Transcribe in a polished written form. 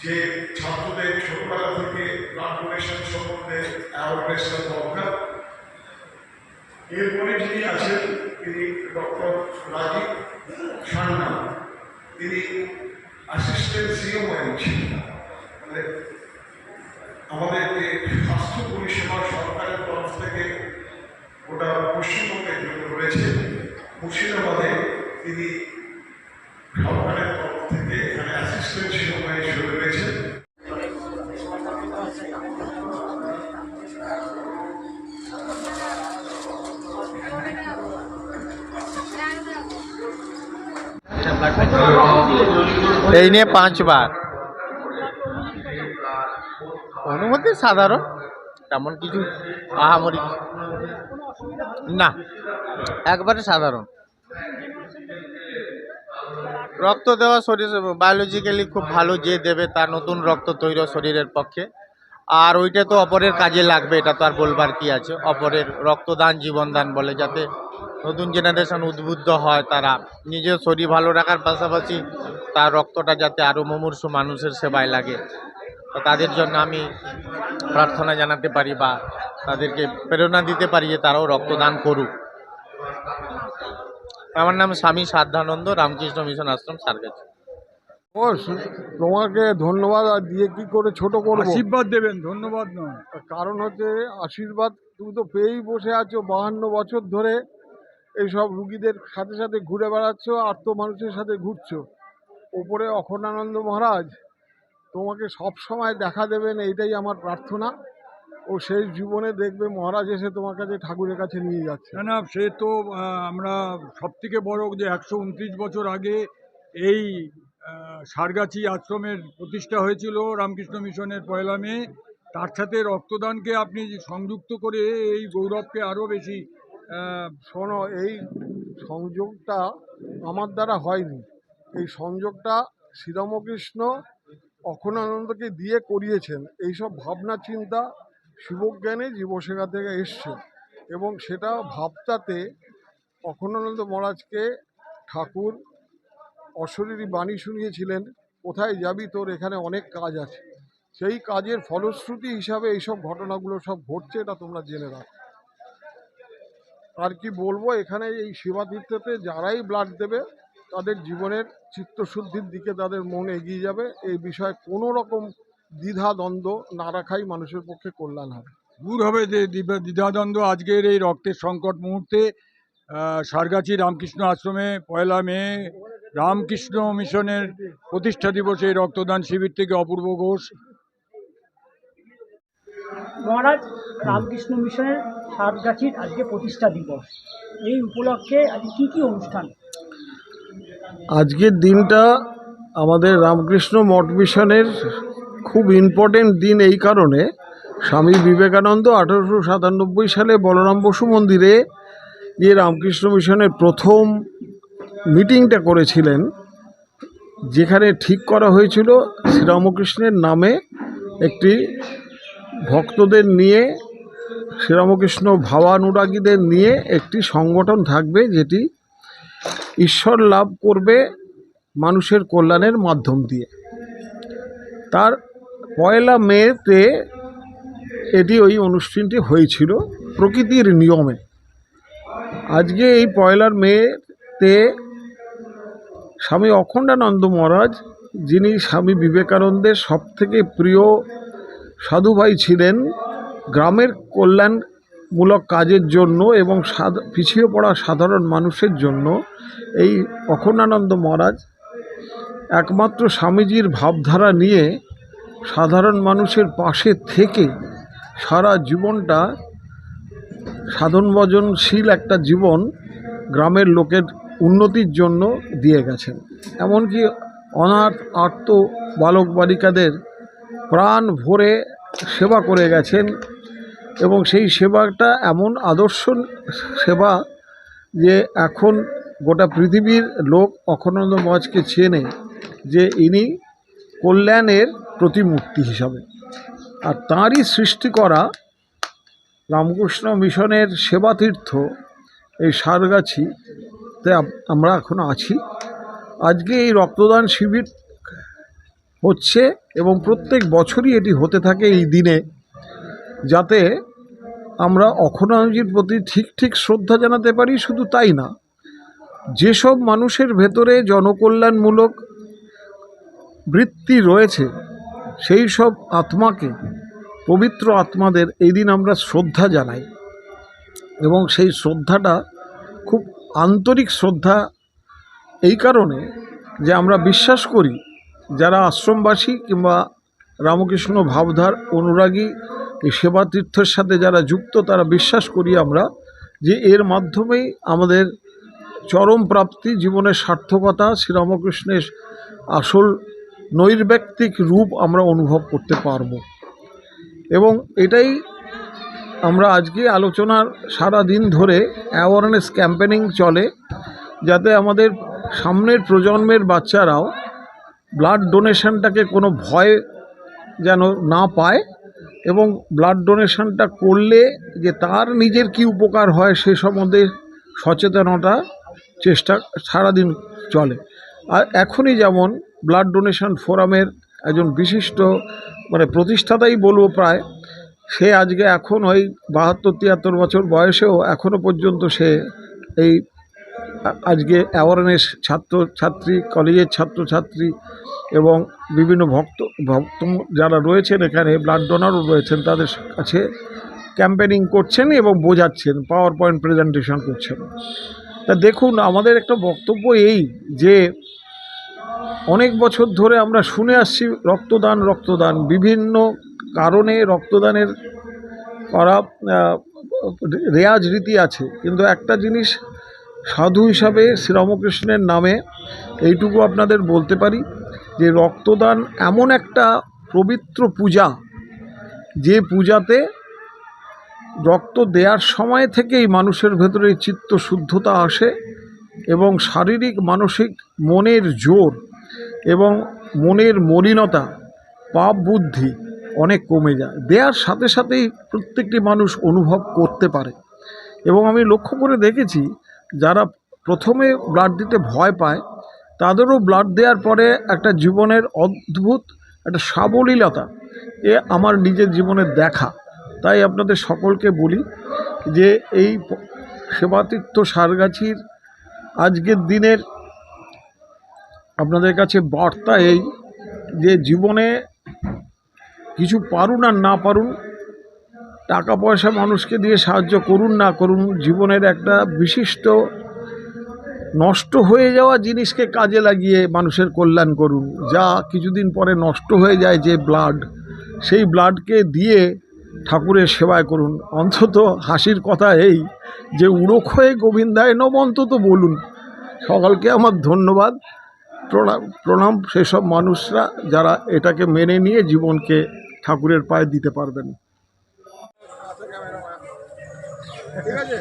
যে ছাত্রদের ছোটবেলা থেকে ব্লাড ডোনেশন সম্বন্ধে অ্যাওয়ারনেসটা দরকার। এরপরে যিনি আছেন তিনি ডক্টর রাজীব সান্না, তিনি অ্যাসিস্ট্যান্ট সিএমআই ছিলেন। মানে আমাদের যে স্বাস্থ্য পরিষেবা সরকারের তরফ থেকে গোটা পশ্চিমবঙ্গের জন্য রয়েছে, মুর্শিদাবাদে তিনি সরকারের তরফ থেকে এখানে অ্যাসিস্ট্যান্ট সিএমআই হিসেবে রয়েছেন। এই নিয়ে 5 বার অনুমতি সাধারণ, তেমন কিছু আহামরি না, একবারে সাধারণ। রক্ত দেওয়া শরীর বায়োলজিক্যালি খুব ভালো, যে দেবে তার নতুন রক্ত তৈরি শরীরের পক্ষে, আর ওইটা তো অপরের কাজে লাগবে, এটা তো আর বলবার কি আছে। অপরের রক্তদান জীবনদান বলে, যাতে নতুন জেনারেশন উদ্বুদ্ধ হয়, তারা নিজের শরীর ভালো রাখার পাশাপাশি তার রক্তটা যাতে আরও মুমূর্ষু মানুষের সেবায় লাগে। তো তাদের জন্য আমি প্রার্থনা জানাতে পারি বা তাদেরকে প্রেরণা দিতে পারি যে তারাও রক্তদান করুক। আমার নাম স্বামী সাধ্যানন্দ, রামকৃষ্ণ মিশন আশ্রম, সারগাছি। তোমাকে ধন্যবাদ আর দিয়ে কি করে ছোট করবো? আশীর্বাদ দেবেন, ধন্যবাদ নয়। কারণ হচ্ছে আশীর্বাদ তুমি তো পেয়েই বসে আছো, 52 বছর ধরে এইসব রুগীদের সাথে সাথে ঘুরে বেড়াচ্ছ, আর তো মানুষের সাথে ঘুরছো। ওপরে অখণ্ডানন্দ মহারাজ তোমাকে সব সময় দেখা দেবেন, এইটাই আমার প্রার্থনা। ও শেষ জীবনে দেখবে মহারাজ এসে তোমার কাছে ঠাকুরের কাছে নিয়ে যাচ্ছে। না না, সে তো আমরা সব থেকে বড় যে 129 বছর আগে এই সারগাছি আশ্রমের প্রতিষ্ঠা হয়েছিল রামকৃষ্ণ মিশনের 1 মে। তার সাথে রক্তদানকে আপনি সংযুক্ত করে এই গৌরবকে আরও বেশি। শোনো, এই সংযোগটা আমার দ্বারা হয়নি, এই সংযোগটা শ্রীরামকৃষ্ণ অখণ্ডানন্দকে দিয়ে করিয়েছেন। এইসব ভাবনা চিন্তা শিবজ্ঞানে জীবশেখা থেকে এসছে, এবং সেটা ভাবটাতে অখণ্ডানন্দ মহারাজকে ঠাকুর অশরীরী বাণী শুনিয়েছিলেন, কোথায় যাবি, তোর এখানে অনেক কাজ আছে। সেই কাজের ফলশ্রুতি হিসাবে এইসব ঘটনাগুলো সব ঘটছে, এটা তোমরা জেনে রাখো। আর কি বলবো, এখানে এই সেবাতীর্থতে যারাই ব্লাড দেবে তাদের জীবনের চিত্তশুদ্ধির দিকে তাদের মন এগিয়ে যাবে। এই বিষয়ে কোনো রকম দ্বিধাদ্বন্দ্ব না রাখাই মানুষের পক্ষে কল্যাণ হবে। দূর হবে যে দ্বিধাদ্বন্দ্ব। আজকের এই রক্তের সংকট মুহূর্তে সারগাছি রামকৃষ্ণ আশ্রমে 1 মে রামকৃষ্ণ মিশনের প্রতিষ্ঠা দিবসে এই রক্তদান শিবির থেকে অপূর্ব ঘোষ। মহারাজ, রামকৃষ্ণ মিশনের সারগাছির আজকে প্রতিষ্ঠা দিবস, এই উপলক্ষে আজকে কী কী অনুষ্ঠান? আজকের দিনটা আমাদের রামকৃষ্ণ মঠ মিশনের খুব ইম্পর্টেন্ট দিন, এই কারণে স্বামী বিবেকানন্দ 1897 সালে বলরাম বসু মন্দিরে যে রামকৃষ্ণ মিশনের প্রথম মিটিংটা করেছিলেন, যেখানে ঠিক করা হয়েছিল শ্রীরামকৃষ্ণের নামে একটি ভক্তদের নিয়ে, শ্রীরামকৃষ্ণ ভাবানুরাগীদের নিয়ে একটি সংগঠন থাকবে, যেটি ঈশ্বর লাভ করবে মানুষের কল্যাণের মাধ্যম দিয়ে। তার 1 মেতে এটি ওই অনুষ্ঠানটি হয়েছিল প্রকৃতির নিয়মে। আজকে এই 1 মেতে স্বামী অখণ্ডানন্দ মহারাজ, যিনি স্বামী বিবেকানন্দের সবথেকে প্রিয় সাধুভাই ছিলেন, গ্রামের কল্যাণমূলক কাজের জন্য এবং পিছিয়ে পড়া সাধারণ মানুষের জন্য এই অখণ্ডানন্দ মহারাজ একমাত্র স্বামীজির ভাবধারা নিয়ে সাধারণ মানুষের পাশে থেকে সারা জীবনটা সাধন ভজনশীল একটা জীবন গ্রামের লোকের উন্নতির জন্য দিয়ে গেছেন। এমনকি অনাথ আর্ত বালক বালিকাদের প্রাণ ভরে সেবা করে গেছেন, এবং সেই সেবাটা এমন আদর্শ সেবা যে এখন গোটা পৃথিবীর লোক অখণ্ডানন্দ মহারাজকে চেনে যে ইনি কল্যাণের প্রতিমূর্তি হিসাবে। আর তাঁরই সৃষ্টি করা রামকৃষ্ণ মিশনের সেবাতীর্থ এই সারগাছিতে আমরা এখন আছি। আজকে এই রক্তদান শিবির হচ্ছে এবং প্রত্যেক বছরই এটি হতে থাকে এই দিনে, যাতে আমরা অখণ্ডানন্দজির প্রতি ঠিক শ্রদ্ধা জানাতে পারি। শুধু তাই না, যেসব মানুষের ভেতরে জনকল্যাণমূলক বৃত্তি রয়েছে সেই সব আত্মাকে, পবিত্র আত্মাদের এই দিন আমরা শ্রদ্ধা জানাই এবং সেই শ্রদ্ধাটা খুব আন্তরিক শ্রদ্ধা, এই কারণে যে আমরা বিশ্বাস করি যারা আশ্রমবাসী কিংবা রামকৃষ্ণ ভাবধার অনুরাগী, এই সেবাতীর্থের সাথে যারা যুক্ত, তারা বিশ্বাস করি আমরা যে এর মাধ্যমেই আমাদের চরম প্রাপ্তি, জীবনের সার্থকতা, শ্রীরামকৃষ্ণের আসল নৈর্ব্যক্তিক রূপ আমরা অনুভব করতে পারব। এবং এটাই আমরা আজকে আলোচনার সারা দিন ধরে অ্যাওয়ারনেস ক্যাম্পেনিং চলে, যাতে আমাদের সামনের প্রজন্মের বাচ্চারাও ব্লাড ডোনেশনটাকে কোনো ভয় যেন না পায় এবং ব্লাড ডোনেশনটা করলে যে তার নিজের কি উপকার হয় সে সম্বন্ধে সচেতনতা চেষ্টা সারাদিন চলে। আর এখনই যেমন ব্লাড ডোনেশন ফোরামের একজন বিশিষ্ট প্রতিষ্ঠাতাই বলবো প্রায়, সে আজকে এখন ওই 72-73 বছর বয়সেও এখনও পর্যন্ত সে এই আজকে অ্যাওয়ারনেস ছাত্রছাত্রী, কলেজের ছাত্রছাত্রী এবং বিভিন্ন ভক্ত যারা রয়েছেন এখানে, ব্লাড ডোনারও রয়েছেন, তাদের কাছে ক্যাম্পেনিং করছেন এবং বোঝাচ্ছেন, পাওয়ার পয়েন্ট প্রেজেন্টেশন করছেন। তা দেখুন, আমাদের একটা বক্তব্য এই যে অনেক বছর ধরে আমরা শুনে আসছি রক্তদান, বিভিন্ন কারণে রক্তদানের করা রেয়াজ রীতি আছে, কিন্তু একটা জিনিস সাধু হিসাবে শ্রীরামকৃষ্ণের নামে এইটুকু আপনাদের বলতে পারি যে রক্তদান এমন একটা পবিত্র পূজা, যে পূজাতে রক্ত দেওয়ার সময় থেকেই মানুষের ভেতরে চিত্ত শুদ্ধতা আসে এবং শারীরিক, মানসিক, মনের জোর এবং মনের মলিনতা, পাপ বুদ্ধি অনেক কমে যায়। দেওয়ার সাথে সাথেই প্রত্যেকটি মানুষ অনুভব করতে পারে। এবং আমি লক্ষ্য করে দেখেছি যারা প্রথমে ব্লাড দিতে ভয় পায়, তাদেরও ব্লাড দেওয়ার পরে একটা জীবনের অদ্ভুত একটা সাবলীলতা আমার নিজের জীবনে দেখা। তাই আপনাদের সকলকে বলি যে এই সেবাতীর্থ সারগাছির আজকের দিনের আপনাদের কাছে বার্তা এই যে জীবনে কিছু পারুন আর না পারুন, টাকা পয়সা মানুষকে দিয়ে সাহায্য করুন না করুন, জীবনের একটা বিশিষ্ট নষ্ট হয়ে যাওয়া জিনিসকে কাজে লাগিয়ে মানুষের কল্যাণ করুন। যা কিছুদিন পরে নষ্ট হয়ে যায় যে ব্লাড, সেই ব্লাডকে দিয়ে ঠাকুরের সেবায় করুন। অন্তত হাসির কথা এই যে উড়োক হয়ে গোবিন্দায় নম অন্তত বলুন। সকলকে আমার ধন্যবাদ, প্রণাম সেসব মানুষরা যারা এটাকে মেনে নিয়ে জীবনকে ঠাকুরের পায়ে দিতে পারবেন। ঠিক আছে।